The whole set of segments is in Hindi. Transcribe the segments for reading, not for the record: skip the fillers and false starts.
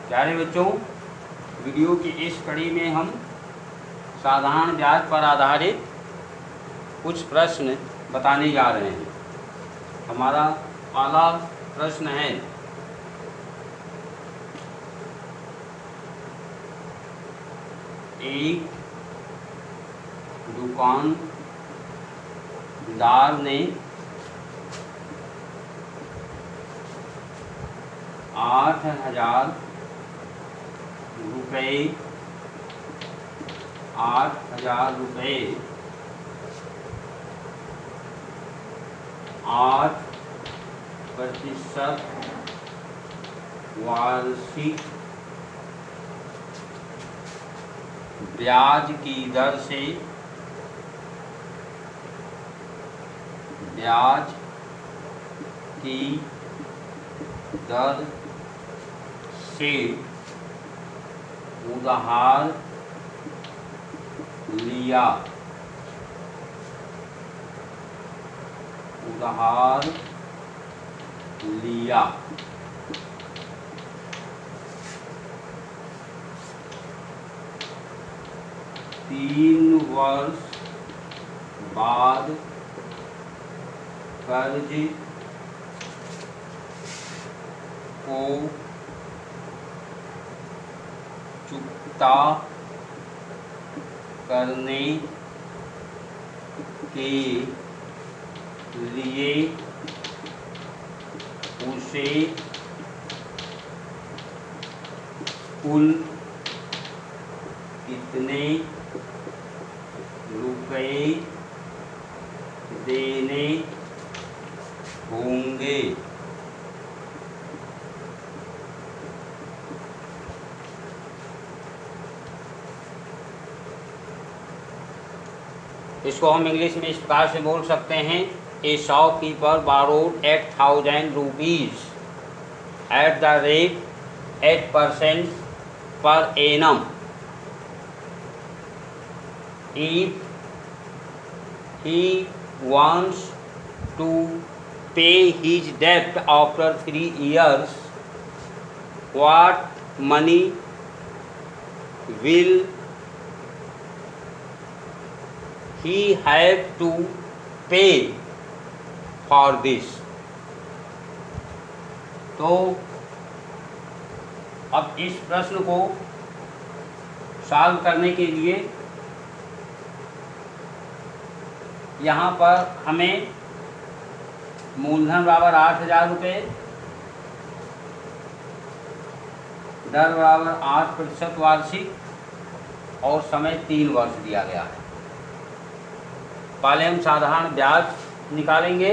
प्यारे बच्चों, वीडियो की इस कड़ी में हम साधारण ब्याज पर आधारित कुछ प्रश्न बताने जा रहे हैं। हमारा पहला प्रश्न है, एक दुकानदार ने 8,000 रुपये 8% वार्षिक ब्याज की दर से उधार लिया। 3 वर्ष बाद कर्ज को चुकता करने के लिए उसे कुल कितने रुपए देने होंगे? इसको हम इंग्लिश में इस प्रकार से बोल सकते हैं, ए shopkeeper borrowed 8,000 rupees at the rate 8% per annum. If he wants to pay his debt after 3 years, what money will he have to pay for this? तो अब इस प्रश्न को सॉल्व करने के लिए यहाँ पर हमें मूलधन बराबर 8,000 रुपये, दर बराबर 8% वार्षिक और समय 3 वर्ष दिया गया है। पहले हम साधारण ब्याज निकालेंगे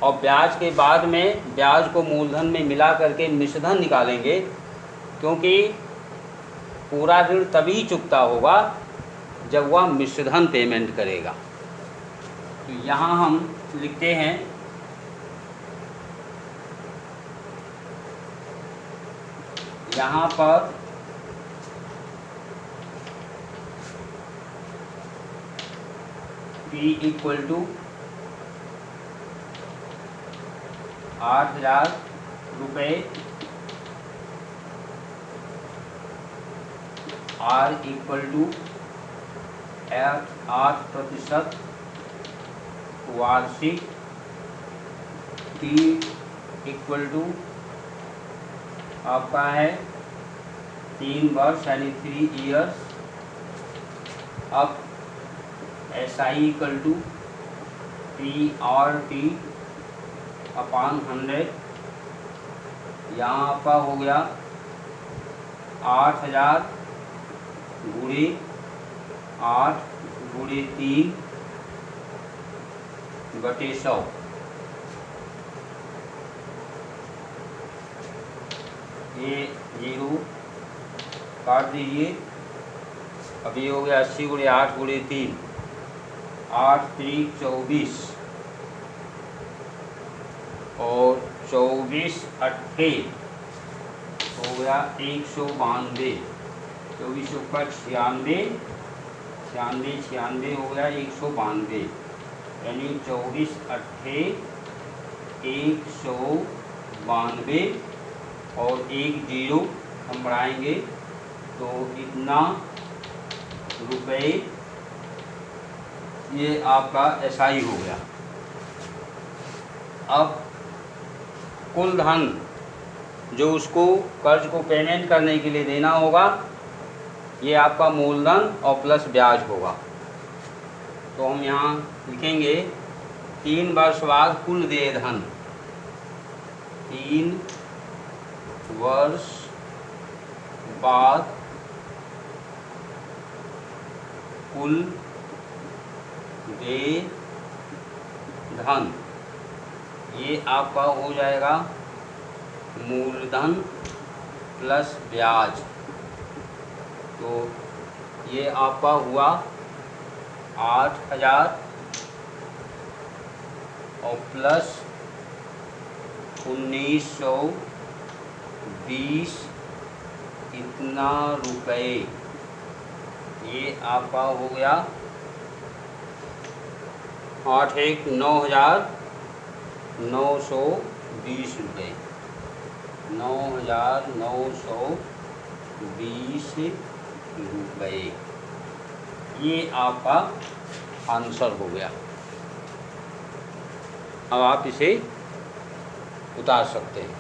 और ब्याज के बाद में ब्याज को मूलधन में मिला करके मिश्रधन निकालेंगे, क्योंकि पूरा ऋण तभी चुकता होगा जब वह मिश्रधन पेमेंट करेगा। तो यहाँ हम लिखते हैं, यहाँ पर P इक्वल टू 8,000 रुपये, R इक्वल टू 8% वार्षिक, T इक्वल टू आपका है 3 वर्ष यानी 3 ईयर्स। अब SI equal to PRT upon 100, यहाँ आपका हो गया 8,000 गुणे 8 गुणे 3 बटे 100। ये 0 काट दीजिए। अब ये हो गया 80 गुणे 8 गुणे 3, 8 3 24 और 24 अट्ठे हो गया 192, 24 ऊपर 96, 96 हो गया 192, यानी 24 अट्ठे 192 और एक जीरो हम बढ़ाएंगे तो इतना रुपए, ये आपका SI हो गया। अब कुल धन जो उसको कर्ज को पेमेंट करने के लिए देना होगा, ये आपका मूलधन और प्लस ब्याज होगा। तो हम यहाँ लिखेंगे 3 वर्ष बाद कुल देय धन, 3 वर्ष बाद कुल देय धन, ये आपका हो जाएगा मूलधन प्लस ब्याज। तो ये आपका हुआ 8,000 और प्लस 1920 इतना रुपए, ये आपका हो गया 9,920 रुपये, 9,920 रुपये, ये आपका आंसर हो गया। अब आप इसे उतार सकते हैं।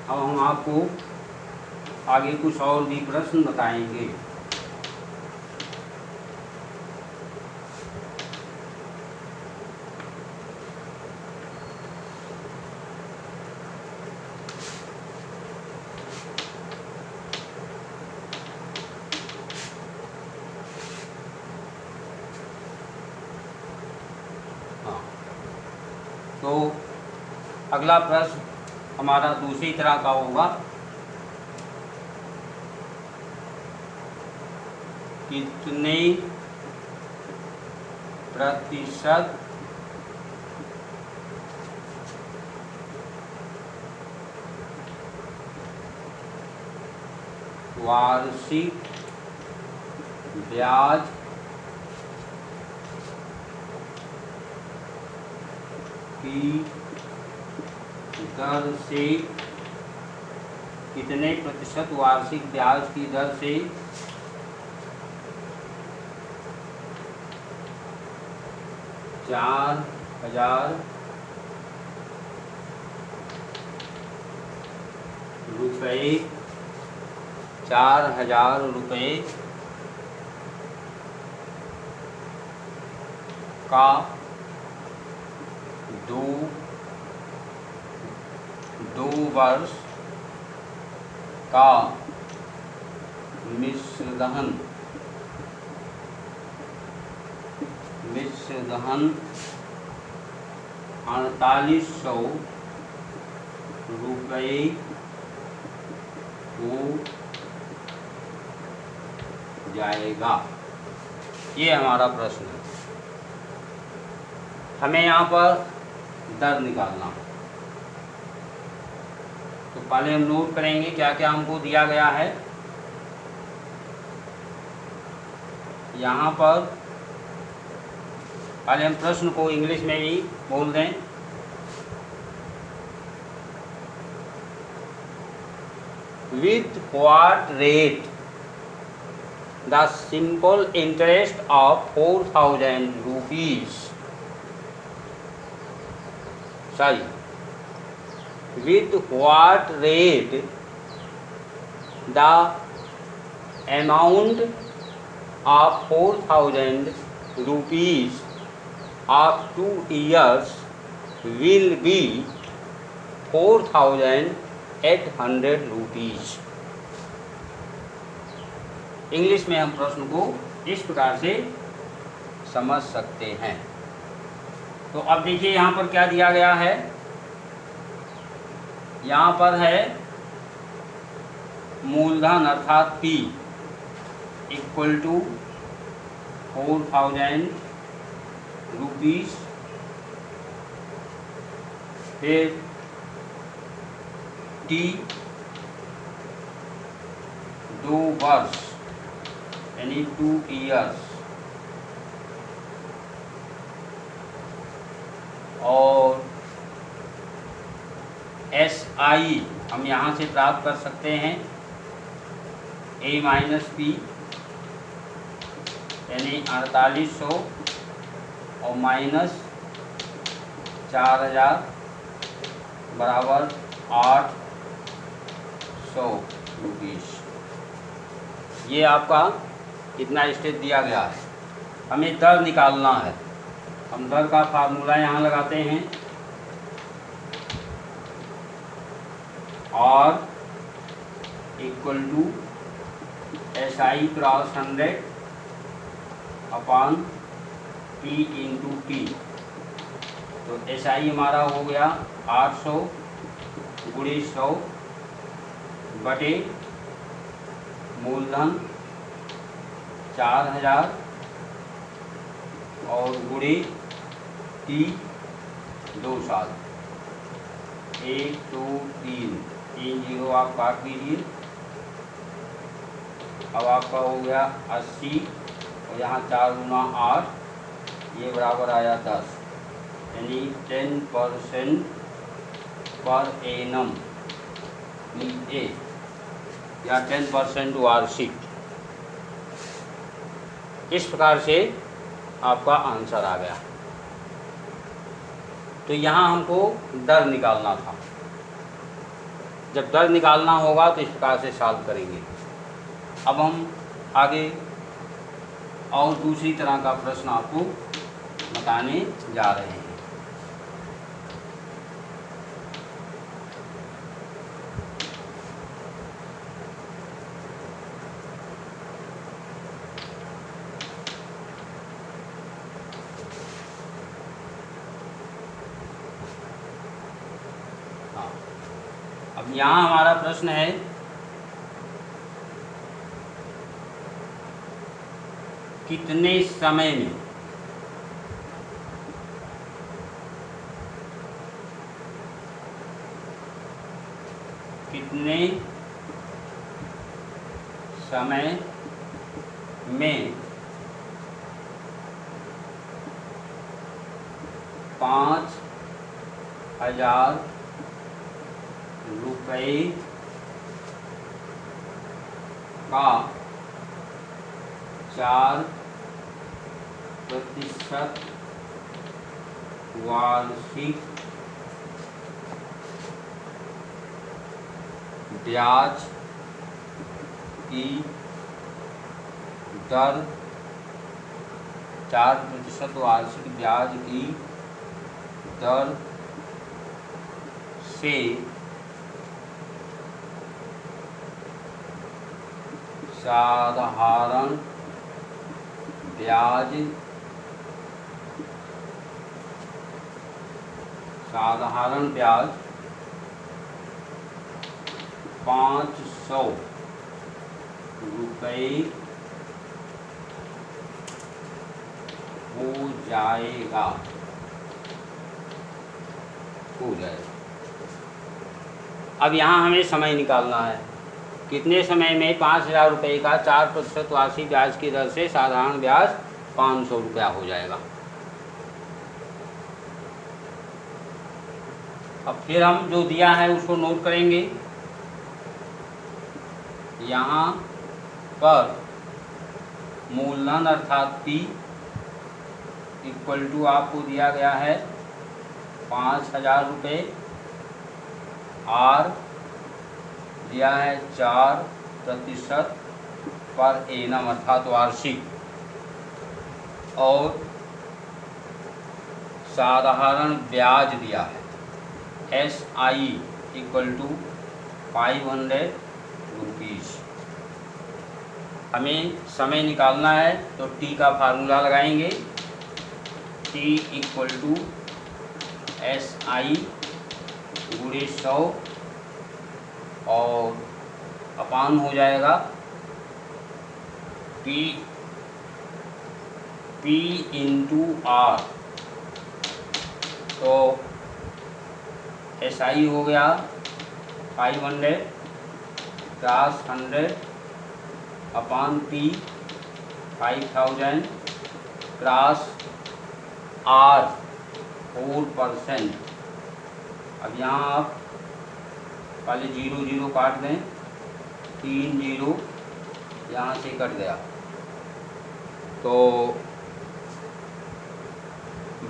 अब हम आपको आगे कुछ और भी प्रश्न बताएंगे। तो अगला प्रश्न हमारा दूसरी तरह का होगा, कितने प्रतिशत वार्षिक ब्याज की दर से, कितने प्रतिशत वार्षिक ब्याज की दर से 4,000 रुपये, 4,000 रुपये का दो वर्ष का मिश्रधन 4,800 रुपये हो जाएगा। ये हमारा प्रश्न है। हमें यहाँ पर दर निकालना, तो पहले हम नोट करेंगे क्या क्या हमको दिया गया है। यहाँ पर पहले हम प्रश्न को इंग्लिश में ही बोल दें। With what rate the simple interest of 4,000 rupees, sorry, with what rate the amount of 4,000 rupees of 2 years will be 4,800 rupees। English में हम प्रश्न को इस प्रकार से समझ सकते हैं। तो अब देखिए यहाँ पर क्या दिया गया है। यहाँ पर है मूलधन अर्थात P इक्वल टू 4,000 रुपीस, फिर T 2 वर्ष यानी 2 years, और SI हम यहाँ से प्राप्त कर सकते हैं A माइनस पी यानी 4800 और माइनस 4000 बराबर 800 रुपीस। ये आपका इतना स्टेज दिया गया है। हमें दर निकालना है। हम दर का फार्मूला यहाँ लगाते हैं R equal to SI cross 100 upon P into T। तो SI हमारा हो गया 800 गुणे 100 बटे मूलधन 4000 और गुणे T 2 साल 1 2 3 0 आप काट लीजिए। अब आपका हो गया 80 और यहाँ 4 गुना 8 ये बराबर आया 10 यानी 10% पर एनम EA या 10% वार्षिक। इस प्रकार से आपका आंसर आ गया। तो यहाँ हमको दर निकालना था। जब दर निकालना होगा तो इस प्रकार से सॉल्व करेंगे। अब हम आगे और दूसरी तरह का प्रश्न आपको बताने जा रहे हैं। अब यहाँ हमारा प्रश्न है कितने समय में में 5000 रुपये का 4% वार्षिक ब्याज की दर 4% वार्षिक ब्याज की दर से साधारण ब्याज 500 रुपये हो जाएगा। अब यहाँ हमें समय निकालना है। कितने समय में 5000 रुपये का 4% वार्षिक ब्याज की दर से साधारण ब्याज 500 रुपया हो जाएगा। अब फिर हम जो दिया है उसको नोट करेंगे। यहाँ पर मूलधन अर्थात P इक्वल टू आपको दिया गया है 5000 रुपये, R दिया है 4% पर एनम अर्थात वार्षिक, और साधारण ब्याज दिया है SI इक्वल टू 500 रुपीज़। हमें समय निकालना है तो T का फार्मूला लगाएंगे। T इक्वल टू SI गुणे 100 और अपान हो जाएगा P इंटू R। तो SI हो गया 500 क्रॉस 100 अपान P 5000 क्रॉस R 4%। अब यहाँ आप पहले 0 0 काट दें, 3 0 यहाँ से कट गया, तो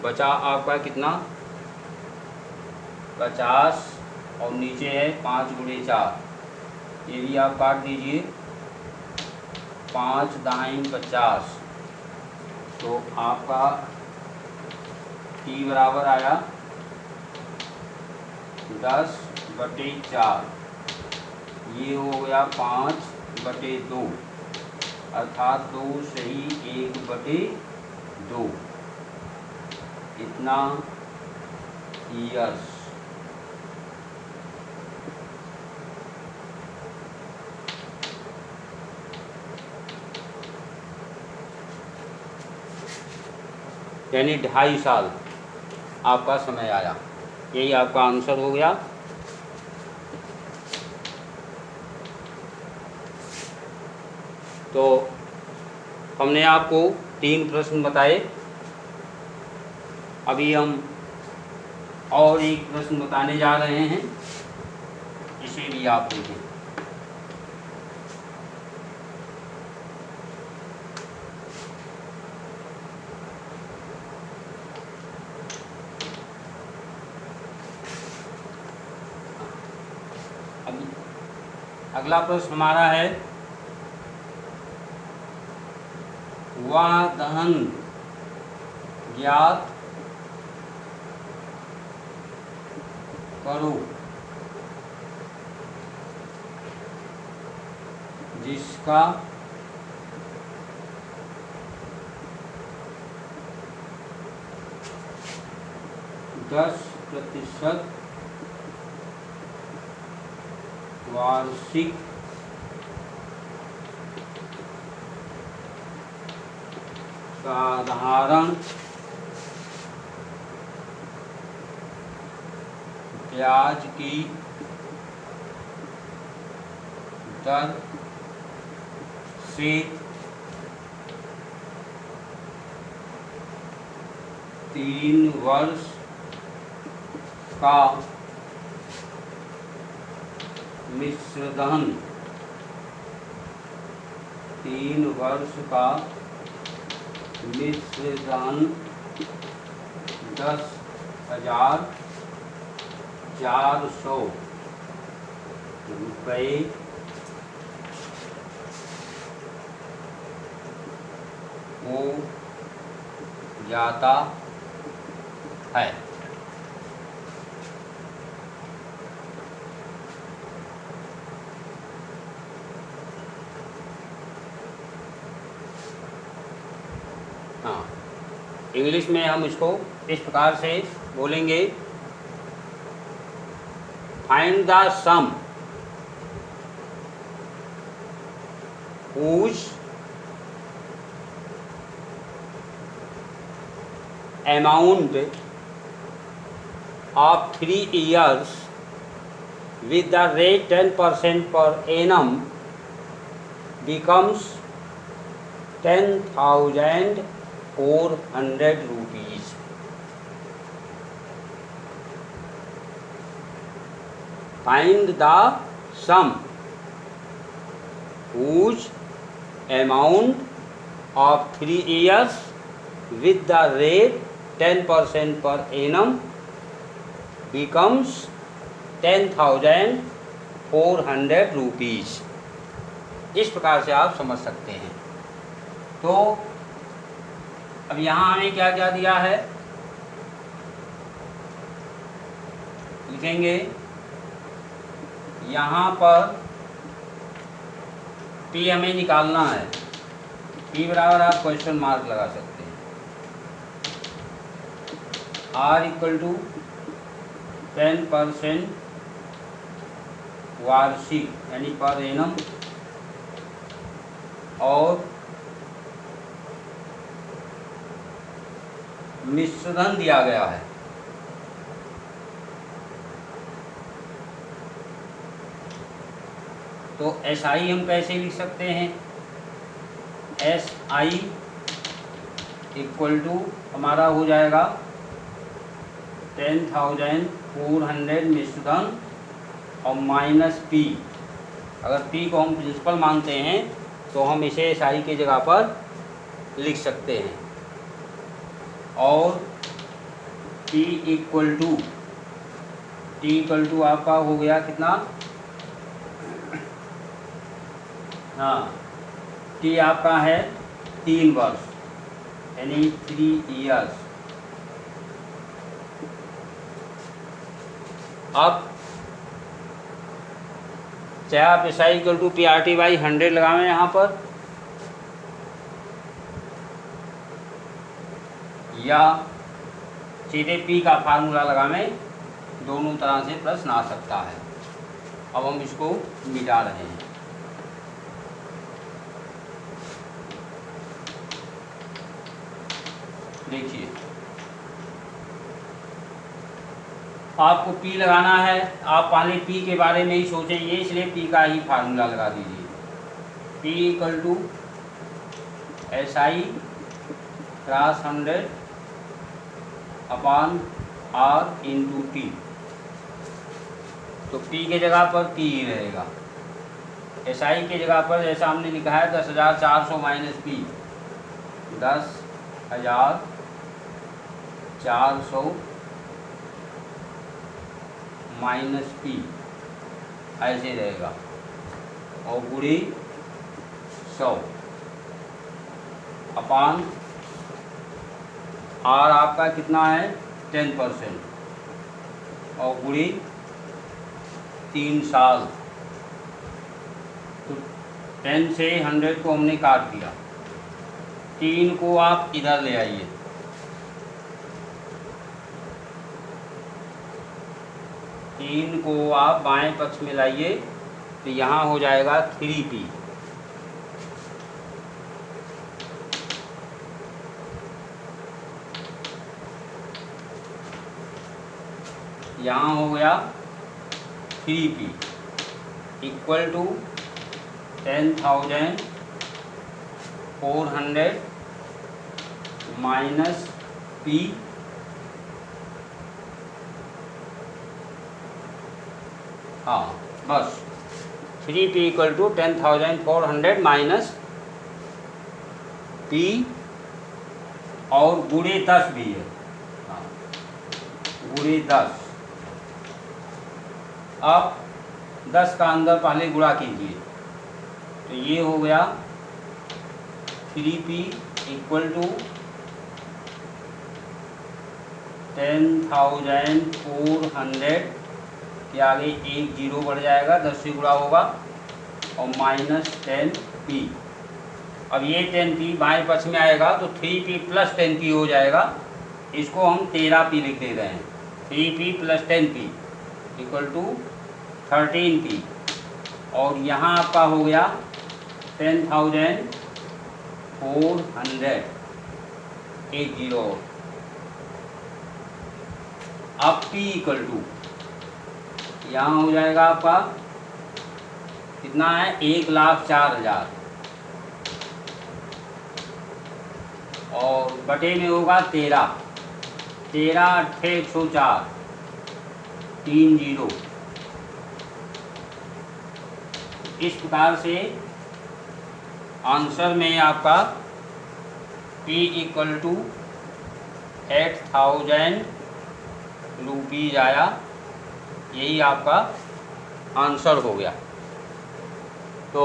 बचा आपका कितना 50, और नीचे है 5 × 4, ये भी आप काट दीजिए, 5 दाइन 50, तो आपका t बराबर आया 10/4, ये हो गया 5/2, अर्थात 2 सही 1/2, इतना ईयर्स। यानी 2.5 साल आपका समय आया, यही आपका आंसर हो गया। तो हमने आपको 3 प्रश्न बताए, अभी हम और एक प्रश्न बताने जा रहे हैं, इसे भी आप देखें। अगला प्रश्न हमारा है, वह धन ज्ञात करो जिसका %10 वार्षिक साधारण ब्याज की दर से 3 वर्ष का मिश्रधन 3 वर्ष का मिश्रधन 10,400 रुपये हो जाता है। हाँ, इंग्लिश में हम इसको इस प्रकार से बोलेंगे, find the sum whose amount of 3 years with the rate 10% per annum becomes 10,400 rupees. Find the sum whose amount of 3 years with the rate 10% per annum becomes 10,400 rupees। इस प्रकार से आप समझ सकते हैं। तो अब यहाँ हमें क्या क्या दिया है, लिखेंगे यहाँ पर P हमें निकालना है, P बराबर आप क्वेश्चन मार्क लगा सकते हैं, R = 10% वार्षिक यानी पर एनम, और मिश्रधन दिया गया है, तो SI हम कैसे लिख सकते हैं, SI = हमारा हो जाएगा 10,400 मिश्रधन और माइनस पी। अगर पी को हम प्रिंसिपल मानते हैं तो हम इसे एसआई की जगह पर लिख सकते हैं। और टी इक्वल टू आपका हो गया कितना, हाँ, टी आपका है 3 वर्ष यानी 3 ईयर्स। अब चाहे आप एसआई इक्वल टू PRT/100 लगावें यहाँ पर, या सीधे पी का फार्मूला लगावें, दोनों तरह से प्रश्न आ सकता है। अब हम इसको मिटा रहे हैं। देखिए, आपको पी लगाना है, आप पहले पी के बारे में ही सोचेंगे, इसलिए पी का ही फार्मूला लगा दीजिए। P equal to SI cross 100 upon R into T. तो पी के जगह पर पी ही रहेगा। SI के जगह पर जैसा हमने लिखा है 10,400 माइनस पी, 10,400 माइनस पी ऐसे रहेगा, और गुड़ी 100 अपान आर आपका कितना है 10% और गुड़ी 3 साल। तो 10 से 100 को हमने काट दिया, 3 को आप इधर ले आइए, तीन को आप बाएं पक्ष में लाइए, तो यहाँ हो जाएगा 3p। यहाँ हो गया 3p equal to 10,400 minus p हाँ बस 3p equal to 10,400 minus p और गुणे 10 भी है, हाँ गुणे 10। अब 10 का अंदर पहले गुणा कीजिए, तो ये हो गया 3p इक्वल टू 10,400 के आगे एक जीरो बढ़ जाएगा, 10 से गुणा होगा, और माइनस 10p। अब ये 10p बाएं पक्ष में आएगा तो 3p प्लस 10p हो जाएगा। इसको हम 13p लिख दे रहे हैं। 3p plus 10p equal to 13p, और यहाँ आपका हो गया 10,400 एक जीरो। अब p इक्वल टू यहाँ हो जाएगा आपका कितना है 1,04,000 और बटे में होगा 13, 13 8 104 3 जीरो। इस प्रकार से आंसर में आपका p इक्वल टू 8,000 रुपीज आया। यही आपका आंसर हो गया। तो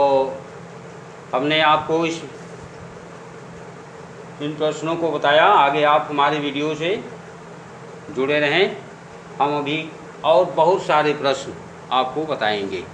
हमने आपको इन प्रश्नों को बताया। आगे आप हमारे वीडियो से जुड़े रहें, हम अभी और बहुत सारे प्रश्न आपको बताएंगे।